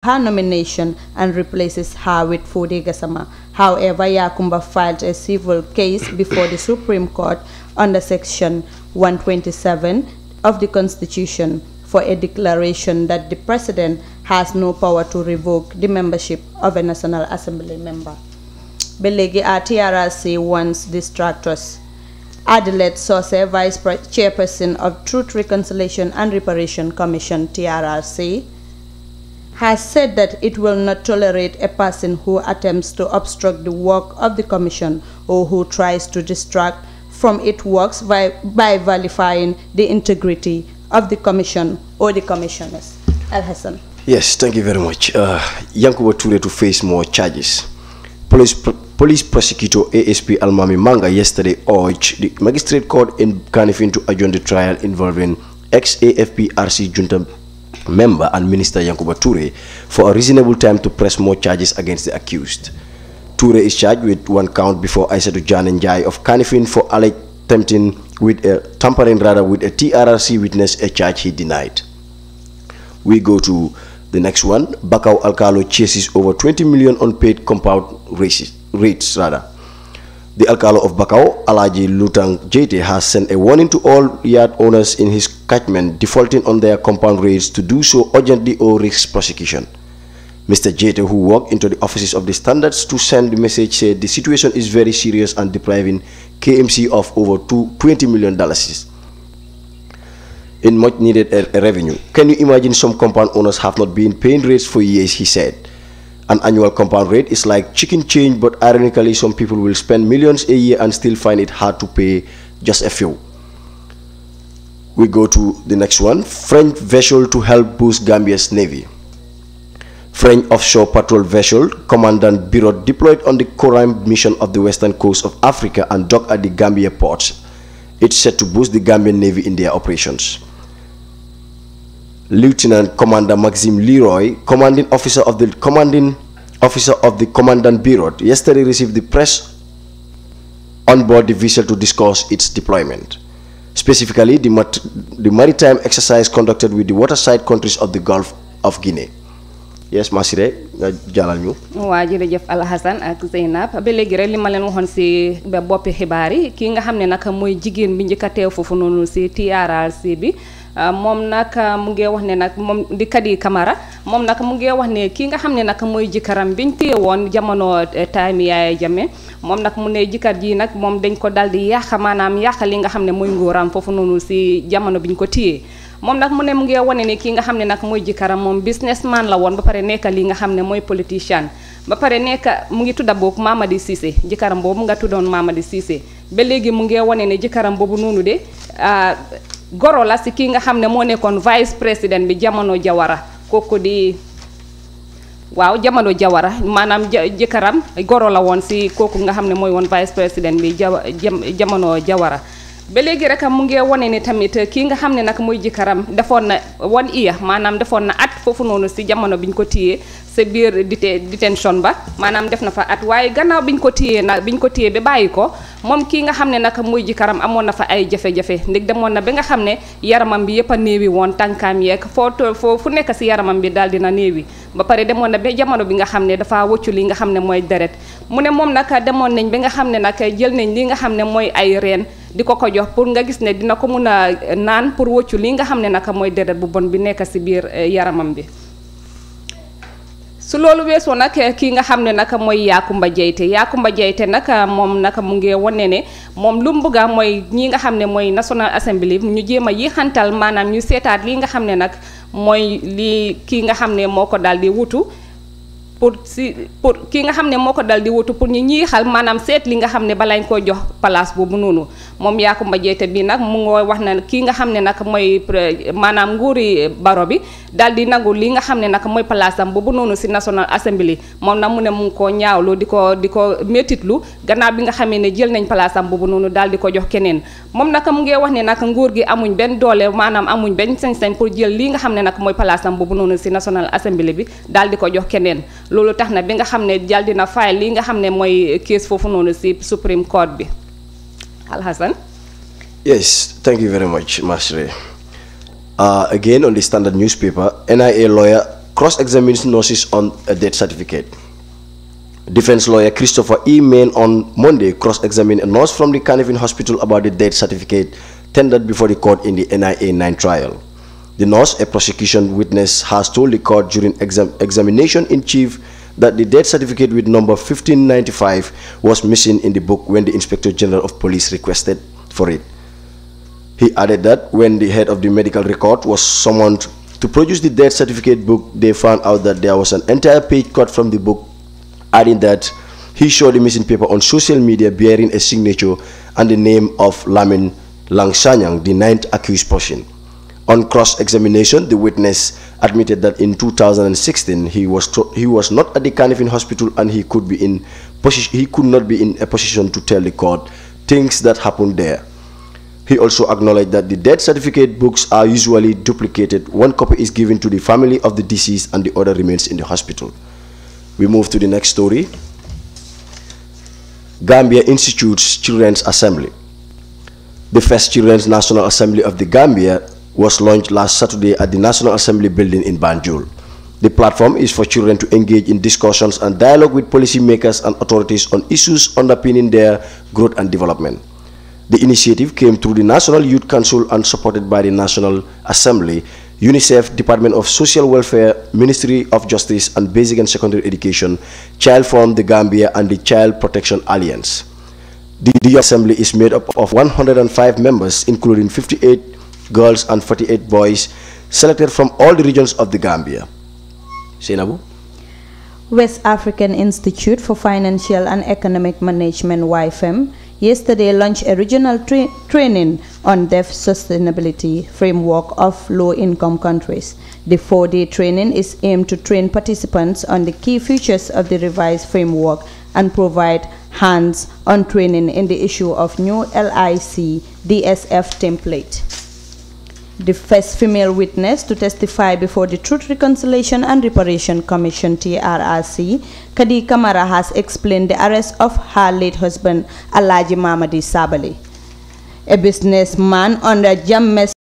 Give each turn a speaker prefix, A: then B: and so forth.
A: her nomination and replaces her with Fode Gassama. However, Yakumba filed a civil case before the Supreme Court under Section 127 of the Constitution for a declaration that the President has no power to revoke the membership of a National Assembly member. Belegi TRRC wants distractors. Adelaide Sose, Vice Chairperson of Truth, Reconciliation and Reparation Commission, TRRC, has said that it will not tolerate a person who attempts to obstruct the work of the Commission or who tries to distract from its works by vilifying the integrity of the Commission or the Commissioners. Al Hassan.
B: Yes, thank you very much. Yankuba Ture to face more charges. Police prosecutor ASP Almami Manga yesterday urged the magistrate court in Kanifing to adjourn the trial involving ex-AFP-RC junta member and Minister Yankuba Ture for a reasonable time to press more charges against the accused. Ture is charged with one count before Aissatou Janenjai of Kanifing for alleged tampering with a TRRC witness, a charge he denied. We go to the next one. Bakau Alkalo chases over 20 million unpaid compound rates. The Alcalo of Bakau, Alaji Lutang Jete, has sent a warning to all yard owners in his catchment defaulting on their compound rates to do so urgently or risk prosecution. Mr. Jete, who walked into the offices of the standards to send the message, said the situation is very serious and depriving KMC of over $20 million in much needed revenue. Can you imagine some compound owners have not been paying rates for years, he said. An annual compound rate is like chicken change, but ironically some people will spend millions a year and still find it hard to pay just a few. We go to the next one. French vessel to help boost Gambia's navy. French offshore patrol vessel Commandant Birot deployed on the Coram mission of the western coast of Africa and docked at the Gambia ports. It's set to boost the Gambian navy in their operations. Lieutenant Commander Maxime Leroy, commanding officer of the Commandant Birot, yesterday received the press on board the vessel to discuss its deployment. Specifically, the maritime exercise conducted with the waterside countries of the Gulf of Guinea. Yes, Masire, nga jalal ñu.
C: Waa jërëjëf Al Hassan ak Zeynab ba léegi rek li ma leen waxoon si boppi xibaar yi ki nga xam ne nag mooy jigéen bi njëkk a teew foofu noonu si TRRC bi. Moom nag mu ngi wax ne nag moom di Kadi Camara moom nag mu ngi wax ne kii nga xam ne nag mooy jëkkëram biñ téye woon jamono time Yaya Jammeh moom nag mu ne jëkkër ji nag moom dañ ko dal di yàq maanaam yàq li nga xam ne mooy nguuram foofu noonu si jamono biñ ko téye moom nag mu ne mu ngi wane ne kii nga xam ne nag mooy jëkkëram moom businessman la woon ba pare nekk li nga xam ne mooy politicien ba pare nekk mu ngi tudda boobu Mamadi Cissé jëkkëram boobu mu nga tuddoon Mamadi Cissé ba léegi mu ngi wane ne jëkkëram boobu noonu de goro la si kii nga xam ne moo nekkoon vice président bi jamono Jawara kooku di waaw jamono Jawara maanaam jëkkëram goro la woon si kooku nga xam ne mooy woon vice président bi jamono Jawara ba léegi rek mu ngi wane ne tamit kii nga xam ne nag mooy jëkkëram defoon na 1 year maanaam defoon na at foofu noonu si jamono biñ ko téyee sa biir detention ba maanaam def na fa at waaye gannaaw biñ ko téyee ba bàyyi ko moom kii nga xam ne nag mooy jëkkëram amoon na fa ay jafe-jafe ndig demoon na ba nga xam ne yaramam bi yëpp a néewi woon tànkaam yeeg foo fu nekk si yaramam bi daal dina néewi ba pare demoon na ba jamono bi nga xam ne dafa wëccu li nga xam ne mooy deret mu ne moom nag demoon nañ ba nga xam ne nag jël nañ li nga xam ne mooy ay reen di ko jox pour nga gis ne dina ko mun a naan pour wëccu li nga xam ne nag mooy deret bu bon bi nekk si biir yaramam bi su loolu weesoo nag kii nga xam ne nag mooy Yakumba Jayte nag moom nag mu ngi wane ne moom lu mu bëgg mooy ñi nga xam ne mooy National Assembly ñu jéem a yéexantal maanaam ñu seetaat li nga xam ne nag mooy lii kii nga xam ne moo ko daal di wutu pour kii nga xam ne moo ko dal di wutu pour ñu ñiixal maanaam seet li nga xam ne balañ koo jox place boobu noonu moom Yakumba Jayte bi nag mu ngi wax na kii nga xam ne nag mooy maanaam nguuri baro bi dal di nangu li nga xam ne nag mooy place am boobu noonu si National Assembly moom nag mu ne mu ngi koo ñaawlu di ko métitlu gannaaw bi nga xamee ne jël nañ place am boobu noonu daal di ko jox keneen moom nag mu ngi wax ne nag nguur gi amuñ benn doole maanaam amuñ benn sañ-sañ pour jël li nga xam ne nag mooy place am boobu noonu si National Assembly bi daal di ko jox keneen loolu tax na bi nga xam ne jal dina file li nga xam ne mooy case foofu noonu si Supreme Court bi Al Hassan.
B: Yes, thank you very much, Masre. Again, on the Standard newspaper, NIA lawyer cross-examines nurses on a death certificate. Defense lawyer Christopher E. Main on Monday cross-examined a nurse from the Carnifin Hospital about the death certificate tendered before the court in the NIA 9 trial. The nurse, a prosecution witness, has told the court during examination in chief that the death certificate with number 1595 was missing in the book when the Inspector General of Police requested for it. He added that when the head of the medical record was summoned to produce the death certificate book, they found out that there was an entire page cut from the book, adding that he showed the missing paper on social media bearing a signature and the name of Lamin Langsanyang, the 9th accused person. On cross-examination, the witness admitted that in 2016 he was not at the Carnifin Hospital and he could not be in a position to tell the court things that happened there. He also acknowledged that the death certificate books are usually duplicated. One copy is given to the family of the deceased and the other remains in the hospital. We move to the next story. Gambia institutes Children's Assembly. The first Children's National Assembly of the Gambia was launched last Saturday at the National Assembly building in Banjul. The platform is for children to engage in discussions and dialogue with policymakers and authorities on issues underpinning their growth and development. The initiative came through the National Youth Council and supported by the National Assembly, UNICEF, Department of Social Welfare, Ministry of Justice and Basic and Secondary Education, Child Forum the Gambia, and the Child Protection Alliance. The Assembly is made up of 105 members, including 58 girls and 48 boys, selected from all the regions of the Gambia. Senabu?
A: West African Institute for Financial and Economic Management, WIFM, yesterday launched a regional training on debt sustainability framework of low-income countries. The 4-day training is aimed to train participants on the key features of the revised framework and provide hands-on training in the issue of new LIC DSF template. The first female witness to testify before the Truth, Reconciliation and Reparation Commission TRRC, Kadi Kamara, has explained the arrest of her late husband Alaji Mamadi Sabali, a businessman under Jammes